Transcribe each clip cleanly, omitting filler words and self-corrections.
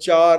4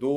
2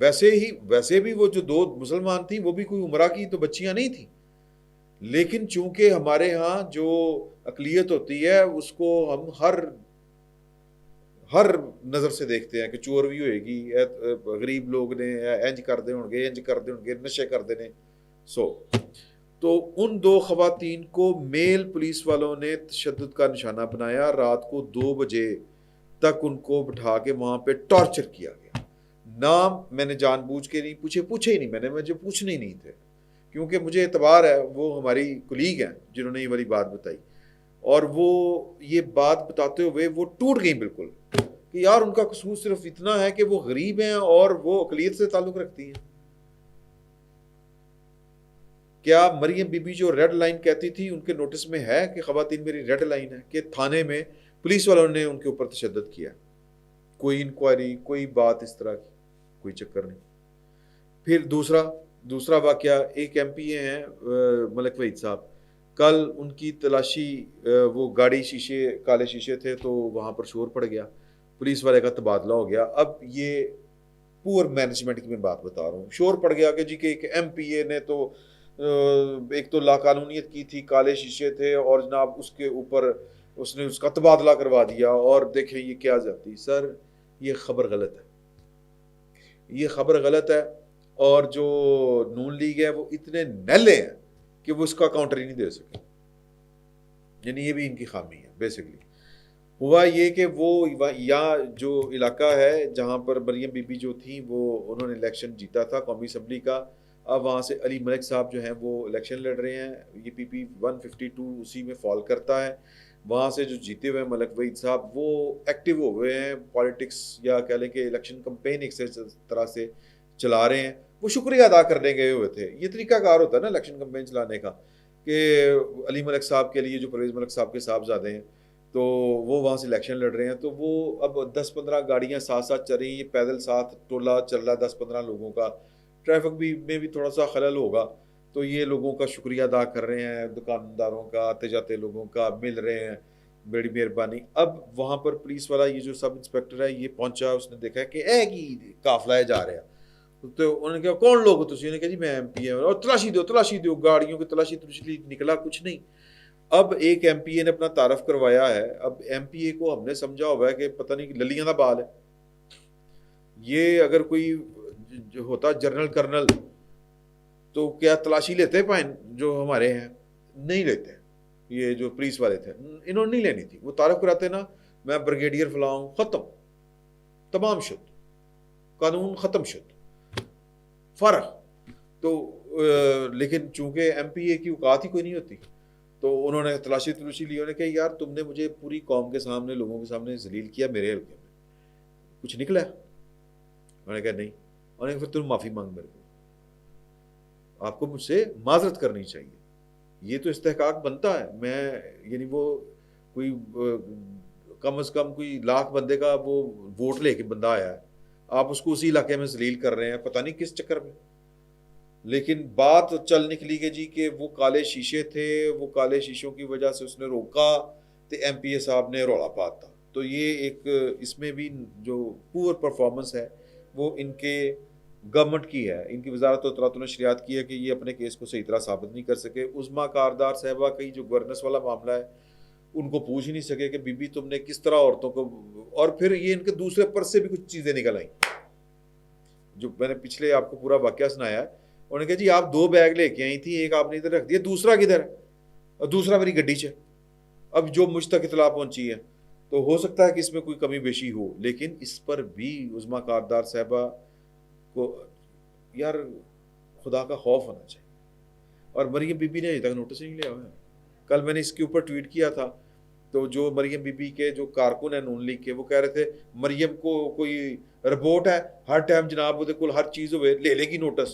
ویسے بھی وہ جو دو مسلمان تھیں وہ بھی کوئی عمرہ کی تو بچیاں نہیں تھیں، لیکن چونکہ ہمارے ہاں جو اقلیت ہوتی ہے اس کو ہم ہر نظر سے دیکھتے ہیں کہ چور بھی ہوئے گی، غریب لوگ نے انج کرتے ہوں گے نشے کرتے نے. تو ان دو خواتین کو میل پولیس والوں نے تشدد کا نشانہ بنایا. رات کو 2 بجے تک ان کو بٹھا کے وہاں پہ ٹارچر کیا گیا. نام میں نے جان بوجھ کے نہیں پوچھے ہی نہیں، مجھے پوچھنے ہی نہیں تھے، کیونکہ مجھے اعتبار ہے وہ ہماری کلیگ ہیں جنہوں نے یہ والی بات بتائی، اور وہ یہ بات بتاتے ہوئے وہ ٹوٹ گئیں بالکل کہ یار ان کا قصور صرف اتنا ہے کہ وہ غریب ہیں اور وہ اقلیت سے تعلق رکھتی ہیں. کیا مریم بی بی جو ریڈ لائن کہتی تھی ان کے نوٹس میں ہے کہ خواتین میری ریڈ لائن ہے، کہ تھانے میں پولیس والوں نے ان کے اوپر تشدد کیا؟ کوئی انکوائری، کوئی بات اس طرح کی کوئی چکر نہیں. پھر دوسرا واقعہ، ایک ایم پی اے ہیں ملک وحید صاحب، کل ان کی تلاشی، وہ گاڑی شیشے کالے شیشے تھے تو وہاں پر شور پڑ گیا، پولیس والے کا تبادلہ ہو گیا. اب یہ پور مینجمنٹ کی میں بات بتا رہا ہوں. شور پڑ گیا کہ جی کہ ایک ایم پی اے نے تو ایک تو لاقانونیت کی تھی، کالے شیشے تھے، اور جناب اس کے اوپر اس نے اس کا تبادلہ کروا دیا، اور دیکھیں یہ کیا جاتی. سر یہ خبر غلط ہے، اور جو نون لیگ ہے وہ اتنے نیلے ہیں کہ وہ اس کا کاؤنٹر ہی نہیں دے سکے. یعنی یہ بھی ان کی خامی ہے. بیسکلی ہوا یہ کہ وہ یا جو علاقہ ہے جہاں پر مریم بی بی جو تھی وہ انہوں نے الیکشن جیتا تھا قومی اسمبلی کا، اب وہاں سے علی ملک صاحب جو ہیں وہ الیکشن لڑ رہے ہیں، یہ پی پی 152 اسی میں فال کرتا ہے. وہاں سے جو جیتے ہوئے ملک وحید صاحب وہ ایکٹیو ہو گئے ہیں پالیٹکس، یا کہہ لیں کہ الیکشن کمپین ایک طرح سے چلا رہے ہیں. وہ شکریہ ادا کرنے گئے ہوئے تھے. یہ طریقہ کار ہوتا ہے نا الیکشن کمپین چلانے کا، کہ علی ملک صاحب کے لیے جو پرویز ملک صاحب کے صاحبزادے ہیں تو وہ وہاں سے الیکشن لڑ رہے ہیں، تو وہ اب 10-15 گاڑیاں ساتھ چل رہی ہیں، یہ پیدل ساتھ ٹولہ چل رہا ہے 10-15 لوگوں کا، ٹریفک میں بھی تھوڑا سا خلل ہوگا، تو یہ لوگوں کا شکریہ ادا کر رہے ہیں، دکانداروں کا، آتے جاتے لوگوں کا مل رہے ہیں، بڑی مہربانی. اب وہاں پر پولیس والا یہ جو سب انسپیکٹر ہے یہ پہنچا، اس نے دیکھا کہ قافلہ جا رہا ہے، تو انہوں نے کہا کون لوگ ہو تسی؟ انہوں نے کہا جی میں ایم پی اے، اور تلاشی دو گاڑیوں کی تلاشی نکلا کچھ نہیں. اب ایک ایم پی اے نے اپنا تعارف کروایا ہے. اب ایم پی اے کو ہم نے سمجھا ہوا ہے کہ پتہ نہیں للیاں دا بال ہے، یہ اگر کوئی جو ہوتا جنرل کرنل تو کیا تلاشی لیتے پائن جو ہمارے ہیں؟ نہیں لیتے. یہ جو پولیس والے تھے انہوں نے نہیں لینی تھی، وہ تعارف کراتے نا میں بریگیڈیئر فلاں ہوں، ختم، تمام شد، قانون ختم شد، فرق. تو لیکن چونکہ ایم پی اے کی اوقات ہی کوئی نہیں ہوتی، تو انہوں نے تلاشی لی، انہوں نے کہا یار تم نے مجھے پوری قوم کے سامنے، لوگوں کے سامنے ذلیل کیا، میرے حلقے میں کچھ نکلا؟ انہوں نے کہا نہیں. انہوں نے کہا پھر تم معافی مانگ میرے کو، آپ کو مجھ سے معذرت کرنی چاہیے، یہ تو استحقاق بنتا ہے. میں یعنی وہ کوئی کم از کم کوئی لاکھ بندے کا وہ ووٹ لے کے بندہ آیا ہے، آپ اس کو اسی علاقے میں ذلیل کر رہے ہیں، پتہ نہیں کس چکر میں. لیکن بات چل نکلی گئی جی کہ وہ کالے شیشے تھے، وہ کالے شیشوں کی وجہ سے اس نے روکا تو ایم پی اے صاحب نے رولا پاتا. تو یہ ایک اس میں بھی جو پور پرفارمنس ہے وہ ان کے گورنمنٹ کی ہے، ان کی وزارت اطلاعات و نشریات کی ہے کہ یہ اپنے کیس کو صحیح طرح ثابت نہیں کر سکے. عظمیٰ کاردار صاحبہ کی جو گورننس والا معاملہ ہے ان کو پوچھ ہی نہیں سکے کہ بی بی تم نے کس طرح عورتوں کو، اور پھر یہ ان کے دوسرے پرس سے بھی کچھ چیزیں نکل آئیں جو میں نے پچھلے آپ کو پورا واقعہ سنایا ہے. انہوں نے کہا جی آپ 2 بیگ لے کے آئی تھی، ایک آپ نے ادھر رکھ دیا، دوسرا کدھر ہے؟ اور دوسرا میری گڈی چ. اب جو مجھ تک اطلاع پہنچی ہے تو ہو سکتا ہے کہ اس میں کوئی کمی بیشی ہو، لیکن اس پر بھی عظمیٰ کاردار صاحبہ کو یار خدا کا خوف ہونا چاہیے. اور مریم بی بی نے ابھی تک نوٹس نہیں لیا ہوا ہے. کل میں نے اس کے اوپر ٹویٹ کیا تھا، تو جو مریم بی بی کے جو کارکن ہیں نون لیگ کے، وہ کہہ رہے تھے مریم کو کوئی رپورٹ ہے ہر ٹائم جناب وہ کل ہر چیز ہوئے لے لے گی نوٹس.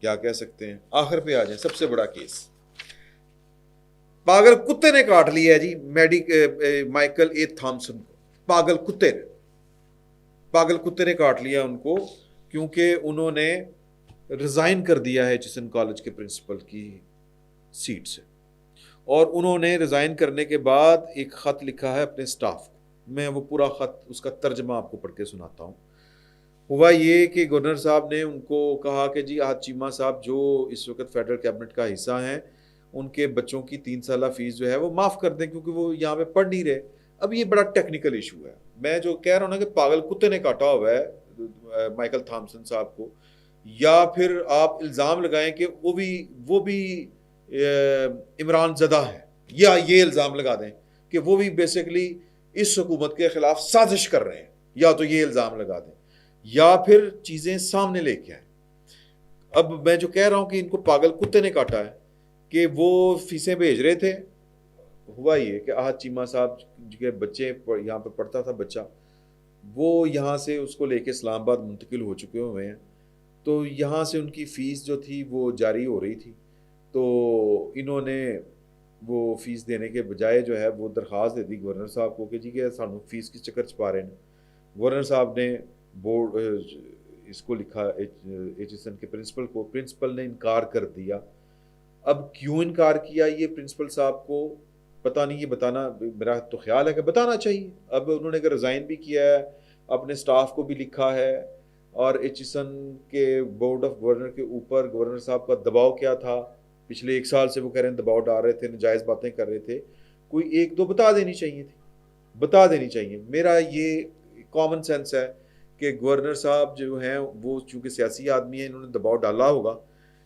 کیا کہہ سکتے ہیں. آخر پہ آ جائیں، سب سے بڑا کیس پاگل کتے نے کاٹ لیا ہے جی مائیکل اے تھامسن کو. پاگل کتے نے کاٹ لیا ان کو، کیونکہ انہوں نے ریزائن کر دیا ہے ایچسن کالج کے پرنسپل کی سیٹ سے، اور انہوں نے ریزائن کرنے کے بعد ایک خط لکھا ہے اپنے سٹاف کو میں وہ پورا خط اس کا ترجمہ آپ کو پڑھ کے سناتا ہوں۔ ہوا یہ کہ گورنر صاحب نے ان کو کہا کہ جی آج چیمہ صاحب جو اس وقت فیڈرل کیبنٹ کا حصہ ہیں ان کے بچوں کی 3 سالہ فیس جو ہے وہ معاف کر دیں کیونکہ وہ یہاں پہ پڑھ نہیں رہے۔ اب یہ بڑا ٹیکنیکل ایشو ہے، میں جو کہہ رہا ہوں نا کہ پاگل کتے نے کاٹا ہوا ہے مائیکل تھامسن صاحب کو، یا پھر آپ الزام لگائیں کہ وہ بھی عمران زدہ ہے، یا یہ الزام لگا دیں کہ وہ بھی بیسیکلی اس حکومت کے خلاف سازش کر رہے ہیں، یا تو یہ الزام لگا دیں یا پھر چیزیں سامنے لے کے آئیں۔ اب میں جو کہہ رہا ہوں کہ ان کو پاگل کتے نے کاٹا ہے کہ وہ فیسیں بھیج رہے تھے، ہوا یہ کہ آج چیمہ صاحب کے بچے یہاں پہ پڑھتا تھا بچہ، وہ یہاں سے اس کو لے کے اسلام آباد منتقل ہو چکے ہوئے ہیں، تو یہاں سے ان کی فیس جو تھی وہ جاری ہو رہی تھی، تو انہوں نے وہ فیس دینے کے بجائے جو ہے وہ درخواست دے دی گورنر صاحب کو کہ جی کہ سانو فیس کی چکر چھپا رہے ہیں۔ گورنر صاحب نے بورڈ اس کو لکھا ایچ ایس این کے پرنسپل کو، پرنسپل نے انکار کر دیا۔ اب کیوں انکار کیا یہ پرنسپل صاحب کو پتہ نہیں، یہ بتانا میرا تو خیال ہے کہ بتانا چاہیے۔ اب انہوں نے ریزائن بھی کیا ہے، اپنے سٹاف کو بھی لکھا ہے، اور ایچ ایس این کے بورڈ آف گورنر کے اوپر گورنر صاحب کا دباؤ کیا تھا، پچھلے 1 سال سے وہ کہہ رہے ہیں دباؤ ڈال رہے تھے، ناجائز باتیں کر رہے تھے، کوئی 1-2 بتا دینی چاہیے تھی، بتا دینی چاہیے۔ میرا یہ کامن سینس ہے کہ گورنر صاحب جو ہیں وہ چونکہ سیاسی آدمی ہیں، انہوں نے دباؤ ڈالا ہوگا۔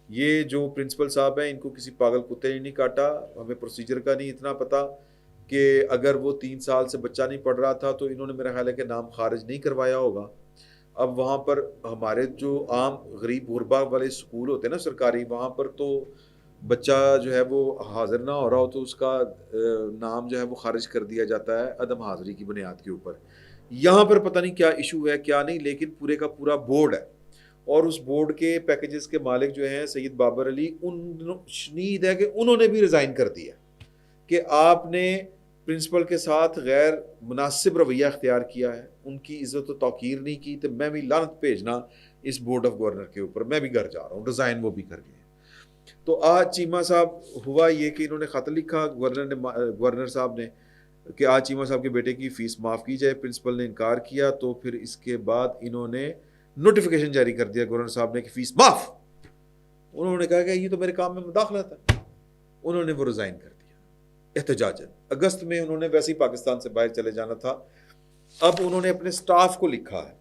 یہ جو پرنسپل صاحب ہیں ان کو کسی پاگل کتے نے نہیں کاٹا، ہمیں پروسیجر کا نہیں اتنا پتا کہ اگر وہ 3 سال سے بچہ نہیں پڑھ رہا تھا تو انہوں نے میرا خیال ہے کہ نام خارج نہیں کروایا ہوگا۔ اب وہاں پر ہمارے جو عام غریب غربا والے اسکول ہوتے ہیں نا سرکاری، وہاں پر تو بچہ جو ہے وہ حاضر نہ ہو رہا ہو تو اس کا نام جو ہے وہ خارج کر دیا جاتا ہے عدم حاضری کی بنیاد کے اوپر۔ یہاں پر پتہ نہیں کیا ایشو ہے کیا نہیں، لیکن پورے کا پورا بورڈ ہے، اور اس بورڈ کے پیکیجز کے مالک جو ہیں سید بابر علی، شنید ہے کہ انہوں نے بھی ریزائن کر دیا کہ آپ نے پرنسپل کے ساتھ غیر مناسب رویہ اختیار کیا ہے، ان کی عزت و توقیر نہیں کی، تو میں بھی لعنت بھیجنا اس بورڈ آف گورنر کے اوپر، میں بھی گھر جا رہا ہوں، ریزائن وہ بھی کر گئے۔ تو آج چیمہ صاحب ہوا یہ کہ انہوں نے خط لکھا گورنر صاحب نے کہ آج چیمہ صاحب کے بیٹے کی فیس معاف کی جائے، پرنسپل نے انکار کیا، تو پھر اس کے بعد انہوں نے نوٹیفیکیشن جاری کر دیا گورنر صاحب نے کہ فیس معاف۔ انہوں نے کہا کہ یہ تو میرے کام میں مداخلت ہے، انہوں نے وہ ریزائن کر دیا احتجاجاً۔ اگست میں انہوں نے ویسے ہی پاکستان سے باہر چلے جانا تھا۔ اب انہوں نے اپنے سٹاف کو لکھا ہے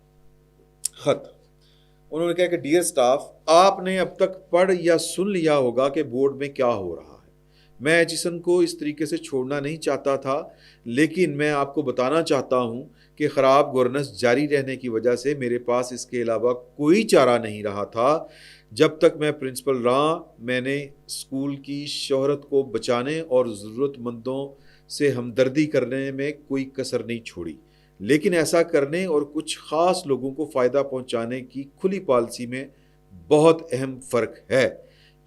خط، انہوں نے کہا کہ ڈیئر سٹاف، آپ نے اب تک پڑھ یا سن لیا ہوگا کہ بورڈ میں کیا ہو رہا ہے۔ میں ایچ ایس این کو اس طریقے سے چھوڑنا نہیں چاہتا تھا، لیکن میں آپ کو بتانا چاہتا ہوں کہ خراب گورننس جاری رہنے کی وجہ سے میرے پاس اس کے علاوہ کوئی چارہ نہیں رہا تھا۔ جب تک میں پرنسپل رہا، میں نے اسکول کی شہرت کو بچانے اور ضرورت مندوں سے ہمدردی کرنے میں کوئی کسر نہیں چھوڑی، لیکن ایسا کرنے اور کچھ خاص لوگوں کو فائدہ پہنچانے کی کھلی پالیسی میں بہت اہم فرق ہے،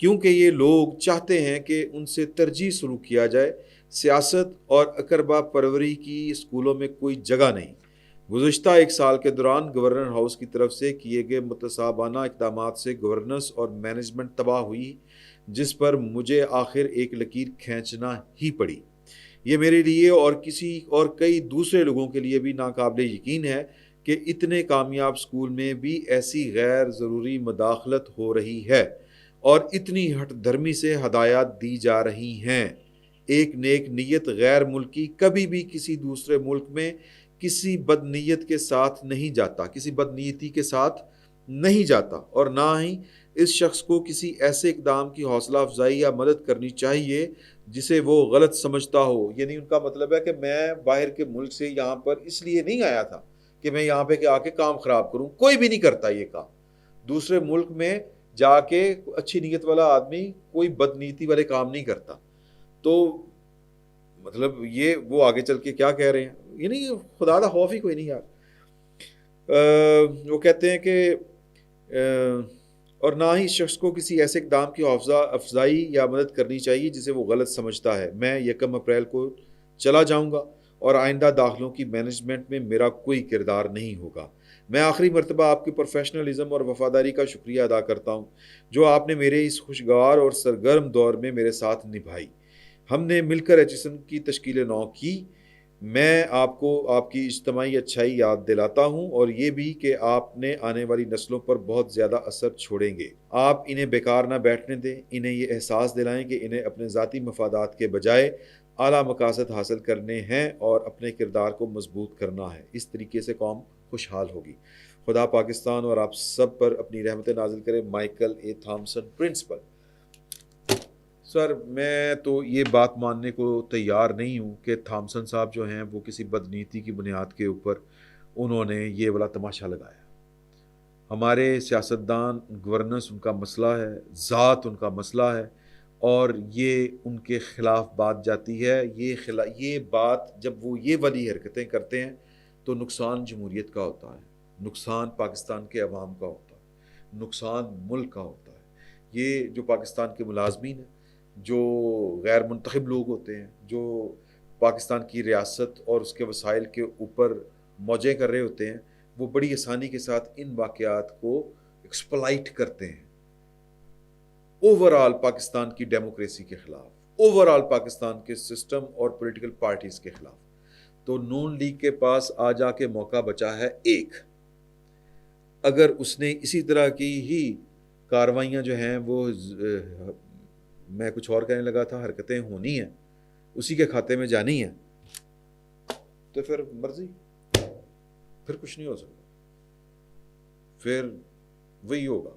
کیونکہ یہ لوگ چاہتے ہیں کہ ان سے ترجیح سلوک کیا جائے۔ سیاست اور اقربا پروری کی اسکولوں میں کوئی جگہ نہیں۔ گزشتہ 1 سال کے دوران گورنر ہاؤس کی طرف سے کیے گئے متصابانہ اقدامات سے گورننس اور مینجمنٹ تباہ ہوئی، جس پر مجھے آخر ایک لکیر کھینچنا ہی پڑی۔ یہ میرے لیے اور کئی دوسرے لوگوں کے لیے بھی ناقابل یقین ہے کہ اتنے کامیاب اسکول میں بھی ایسی غیر ضروری مداخلت ہو رہی ہے اور اتنی ہٹ دھرمی سے ہدایات دی جا رہی ہیں۔ ایک نیک نیت غیر ملکی کبھی بھی کسی دوسرے ملک میں کسی بدنیت کے ساتھ نہیں جاتا، کسی بدنیتی کے ساتھ نہیں جاتا، اور نہ ہی اس شخص کو کسی ایسے اقدام کی حوصلہ افزائی یا مدد کرنی چاہیے جسے وہ غلط سمجھتا ہو۔ یعنی ان کا مطلب ہے کہ میں باہر کے ملک سے یہاں پر اس لیے نہیں آیا تھا کہ میں یہاں پہ آ کے کام خراب کروں، کوئی بھی نہیں کرتا یہ کام۔ دوسرے ملک میں جا کے اچھی نیت والا آدمی کوئی بدنیتی والے کام نہیں کرتا۔ تو مطلب یہ وہ آگے چل کے کیا کہہ رہے ہیں، یعنی خدا دا خوف ہی کوئی نہیں یار۔ وہ کہتے ہیں کہ اور نہ ہی شخص کو کسی ایسے اقدام کی حوصلہ افزائی یا مدد کرنی چاہیے جسے وہ غلط سمجھتا ہے۔ میں 1 اپریل کو چلا جاؤں گا اور آئندہ داخلوں کی مینجمنٹ میں میرا کوئی کردار نہیں ہوگا۔ میں آخری مرتبہ آپ کی پروفیشنلزم اور وفاداری کا شکریہ ادا کرتا ہوں جو آپ نے میرے اس خوشگوار اور سرگرم دور میں میرے ساتھ نبھائی۔ ہم نے مل کر ایچ ایس این کی تشکیل نو کی۔ میں آپ کو آپ کی اجتماعی اچھائی یاد دلاتا ہوں اور یہ بھی کہ آپ نے آنے والی نسلوں پر بہت زیادہ اثر چھوڑیں گے۔ آپ انہیں بیکار نہ بیٹھنے دیں، انہیں یہ احساس دلائیں کہ انہیں اپنے ذاتی مفادات کے بجائے اعلیٰ مقاصد حاصل کرنے ہیں اور اپنے کردار کو مضبوط کرنا ہے۔ اس طریقے سے قوم خوشحال ہوگی۔ خدا پاکستان اور آپ سب پر اپنی رحمت نازل کرے۔ مائیکل اے تھامسن، پرنسپل۔ سر میں تو یہ بات ماننے کو تیار نہیں ہوں کہ تھامسن صاحب جو ہیں وہ کسی بدنیتی کی بنیاد کے اوپر انہوں نے یہ والا تماشا لگایا۔ ہمارے سیاستدان، گورننس ان کا مسئلہ ہے، ذات ان کا مسئلہ ہے، اور یہ ان کے خلاف بات جاتی ہے۔ یہ بات جب وہ یہ والی حرکتیں کرتے ہیں تو نقصان جمہوریت کا ہوتا ہے، نقصان پاکستان کے عوام کا ہوتا ہے، نقصان ملک کا ہوتا ہے۔ یہ جو پاکستان کے ملازمین ہیں، جو غیر منتخب لوگ ہوتے ہیں، جو پاکستان کی ریاست اور اس کے وسائل کے اوپر موجیں کر رہے ہوتے ہیں، وہ بڑی آسانی کے ساتھ ان واقعات کو ایکسپلائٹ کرتے ہیں اوورآل پاکستان کی ڈیموکریسی کے خلاف، اوورآل پاکستان کے سسٹم اور پولیٹیکل پارٹیز کے خلاف۔ تو نون لیگ کے پاس آ جا کے موقع بچا ہے ایک، اگر اس نے اسی طرح کی ہی کاروائیاں جو ہیں وہ میں کچھ اور کہنے لگا تھا، حرکتیں ہونی ہیں، اسی کے کھاتے میں جانی ہیں، تو پھر مرضی، پھر کچھ نہیں ہو سکتا، پھر وہی ہوگا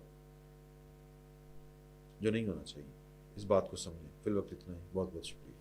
جو نہیں ہونا چاہیے۔ اس بات کو سمجھیں۔ فی الوقت اتنا ہی، بہت بہت شکریہ۔